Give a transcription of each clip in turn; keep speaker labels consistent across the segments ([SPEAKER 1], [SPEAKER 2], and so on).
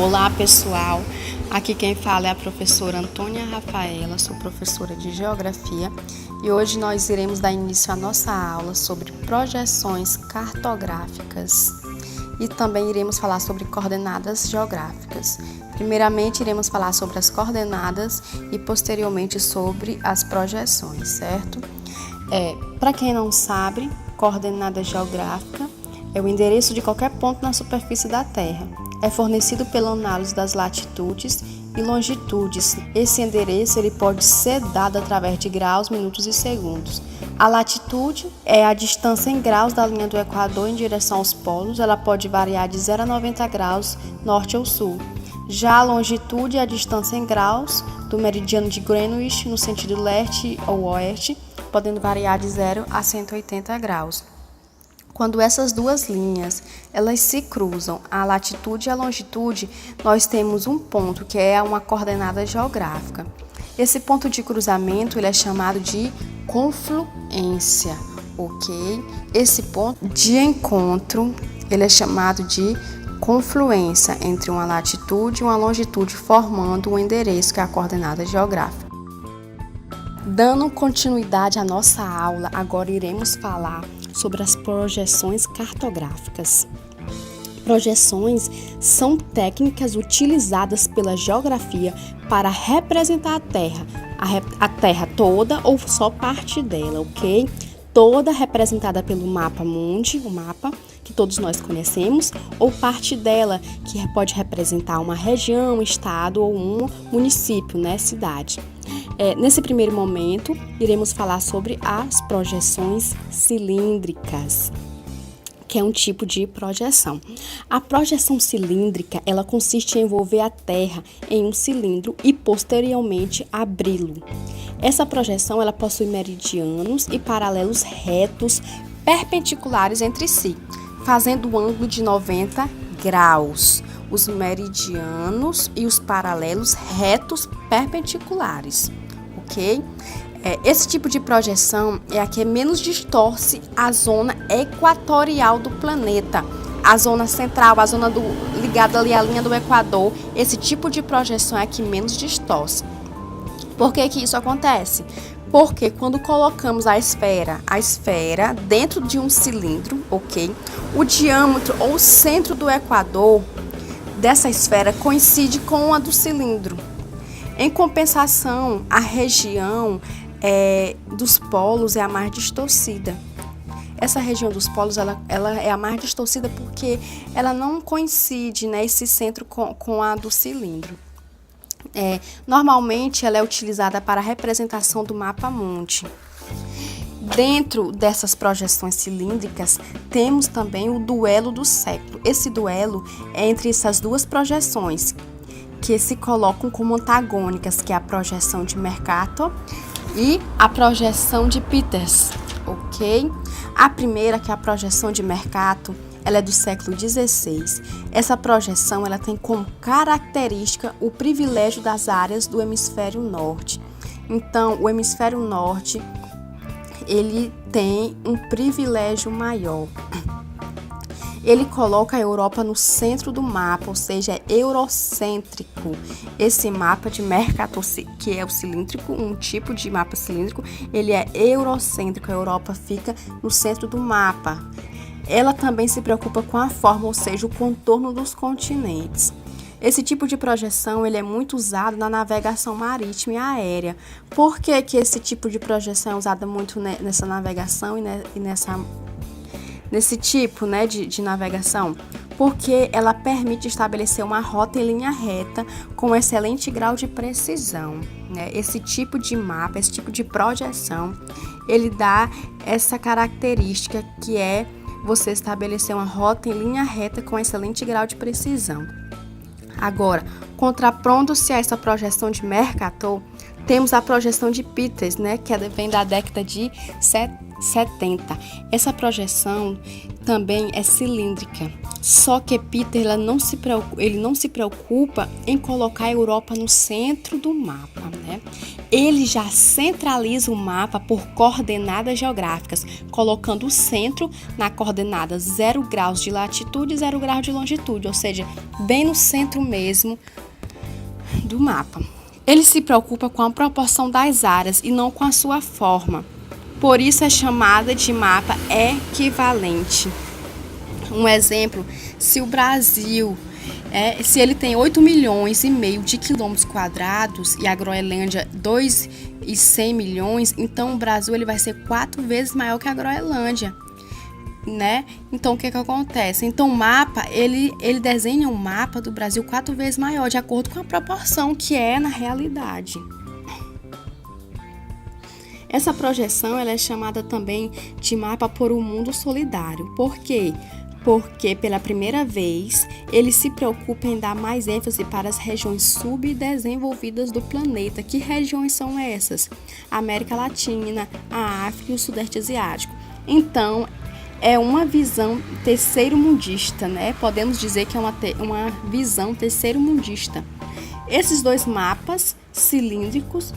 [SPEAKER 1] Olá pessoal, aqui quem fala é a professora Antônia Rafaela, sou professora de Geografia e hoje nós iremos dar início à nossa aula sobre projeções cartográficas e também iremos falar sobre coordenadas geográficas. Primeiramente iremos falar sobre as coordenadas e posteriormente sobre as projeções, certo? Para quem não sabe, coordenada geográfica é o endereço de qualquer ponto na superfície da Terra. É fornecido pela análise das latitudes e longitudes. Esse endereço ele pode ser dado através de graus, minutos e segundos. A latitude é a distância em graus da linha do Equador em direção aos polos. Ela pode variar de 0 a 90 graus, norte ou sul. Já a longitude é a distância em graus do meridiano de Greenwich no sentido leste ou oeste, podendo variar de 0 a 180 graus. Quando essas duas linhas elas se cruzam, a latitude e a longitude, nós temos um ponto que é uma coordenada geográfica. Esse ponto de cruzamento ele é chamado de confluência, ok? Esse ponto de encontro ele é chamado de confluência entre uma latitude e uma longitude, formando um endereço que é a coordenada geográfica. Dando continuidade à nossa aula, agora iremos falar sobre as projeções cartográficas. Projeções são técnicas utilizadas pela geografia para representar a Terra toda ou só parte dela, ok? Toda representada pelo mapa mundi, o mapa que todos nós conhecemos, ou parte dela, que pode representar uma região, estado ou um município, né, cidade. Nesse primeiro momento, iremos falar sobre as projeções cilíndricas, que é um tipo de projeção. A projeção cilíndrica, ela consiste em envolver a Terra em um cilindro e posteriormente abri-lo. Essa projeção, ela possui meridianos e paralelos retos perpendiculares entre si, fazendo um ângulo de 90 graus. Os meridianos e os paralelos retos perpendiculares, ok? Esse tipo de projeção é a que menos distorce a zona equatorial do planeta. A zona central, a zona ligada ali à linha do Equador, esse tipo de projeção é a que menos distorce. Por que que isso acontece? Porque quando colocamos a esfera dentro de um cilindro, ok? O diâmetro ou o centro do Equador dessa esfera coincide com a do cilindro. Em compensação, a região dos polos é a mais distorcida. Essa região dos polos ela é a mais distorcida porque ela não coincide, né, esse centro com a do cilindro. Normalmente ela é utilizada para a representação do mapa mundi. Dentro dessas projeções cilíndricas, temos também o duelo do século. Esse duelo é entre essas duas projeções, que se colocam como antagônicas, que é a projeção de Mercator e a projeção de Peters, ok? A primeira, que é a projeção de Mercator, ela é do século XVI. Essa projeção ela tem como característica o privilégio das áreas do hemisfério norte. Então, o hemisfério norte ele tem um privilégio maior. Ele coloca a Europa no centro do mapa, ou seja, é eurocêntrico. Esse mapa de Mercator, que é o cilíndrico, um tipo de mapa cilíndrico, ele é eurocêntrico. A Europa fica no centro do mapa. Ela também se preocupa com a forma, ou seja, o contorno dos continentes. Esse tipo de projeção ele é muito usado na navegação marítima e aérea. Por que que esse tipo de projeção é usada muito nessa navegação e nesse tipo, né, de navegação? Porque ela permite estabelecer uma rota em linha reta com excelente grau de precisão, né? Esse tipo de mapa, esse tipo de projeção, ele dá essa característica que é você estabelecer uma rota em linha reta com excelente grau de precisão. Agora, contrapondo-se a essa projeção de Mercator, temos a projeção de Peters, né, que vem da década de 70. Essa projeção também é cilíndrica, só que Peters ele não se preocupa em colocar a Europa no centro do mapa, né? ele já centraliza o mapa por coordenadas geográficas, colocando o centro na coordenada 0 graus de latitude e 0 graus de longitude, ou seja, bem no centro mesmo do mapa. Ele se preocupa com a proporção das áreas e não com a sua forma. Por isso é chamada de mapa equivalente. Um exemplo, se o Brasil, se ele tem 8,5 milhões de quilômetros quadrados e a Groenlândia 2,1 milhões, então o Brasil ele vai ser 4 vezes maior que a Groenlândia, né? Então o que acontece? Então o mapa, ele desenha um mapa do Brasil 4 vezes maior, de acordo com a proporção que é na realidade. Essa projeção ela é chamada também de mapa por um mundo solidário. Por quê? Porque pela primeira vez ele se preocupa em dar mais ênfase para as regiões subdesenvolvidas do planeta. Que regiões são essas? A América Latina, a África e o Sudeste Asiático. Então, é uma visão terceiro-mundista, né? Podemos dizer que é uma visão terceiro-mundista. Esses dois mapas cilíndricos,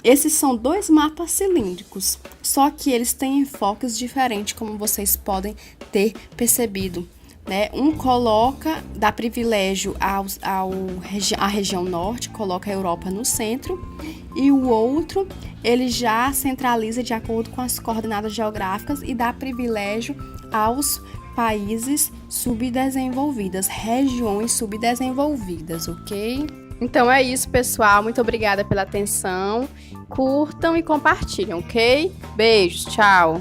[SPEAKER 1] esses são 2 mapas cilíndricos, só que eles têm enfoques diferentes, como vocês podem ter percebido, né? Um dá privilégio à região norte, coloca a Europa no centro, e o outro, ele já centraliza de acordo com as coordenadas geográficas e dá privilégio aos países subdesenvolvidos, regiões subdesenvolvidas, ok? Então é isso, pessoal. Muito obrigada pela atenção. Curtam e compartilhem, ok? Beijos, tchau!